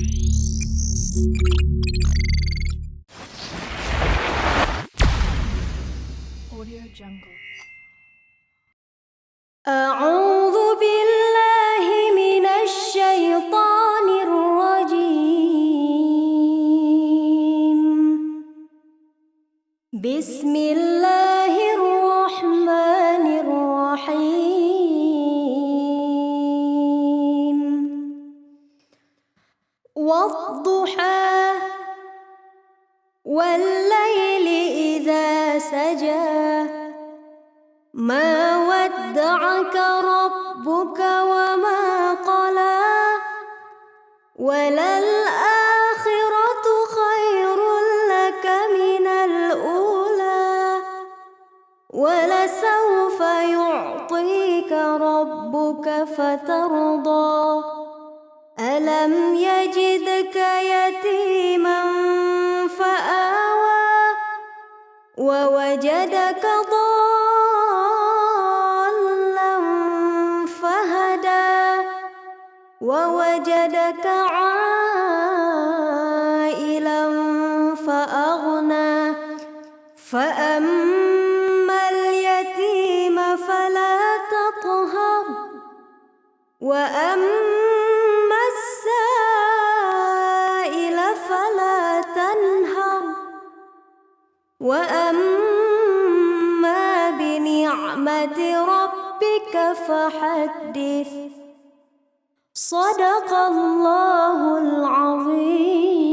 Audio Jungle. أعوذ بالله من الشيطان الرجيم. بسم الله الرحمن الرحيم. والضحى والليل إذا سجى ما ودعك ربك وما قلى وللآخرة خير لك من الأولى ولسوف يعطيك ربك فترضى ألم يجدك يتيما فآوى ووجدك ضالا فهدى ووجدك عائلا فأغنى فأما اليتيم فلا تقهر وأما السائل فلا تنهر وأما بنعمة ربك فحدث. صدق الله العظيم.